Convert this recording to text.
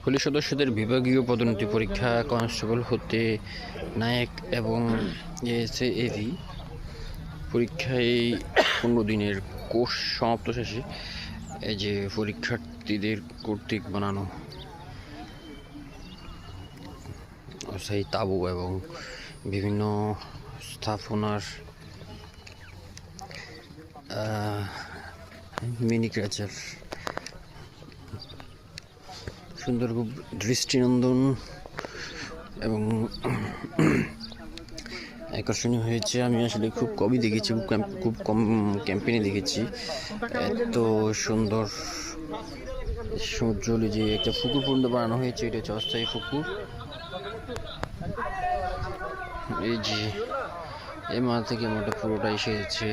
Police সদস্যদের বিভাগীয় পদোন্নতি পরীক্ষা কনস্টেবল হতে নায়ক এবং এসএএভি পরীক্ষায় 15 দিনের কোর্স সমাপ্ত শেষে এই যে পরীক্ষার্থীদের কর্তৃক বানানো সেই তাঁবু এবং বিভিন্ন স্থাপনার মিনি ক্রেচার সুন্দর, খুব দৃষ্টিনন্দন এবং আকর্ষণীয় হয়েছে। আমি আসলে খুব কমই দেখেছি, খুব কম ক্যাম্পেইনে দেখেছি এত সুন্দর সমুদ্র। যে একটা পুকুর পর্যন্ত বানানো হয়েছে, এটা হচ্ছে অস্থায়ী পুকুর। এই যে এই মাঠ থেকে মোটা পুরোটা এসেছে।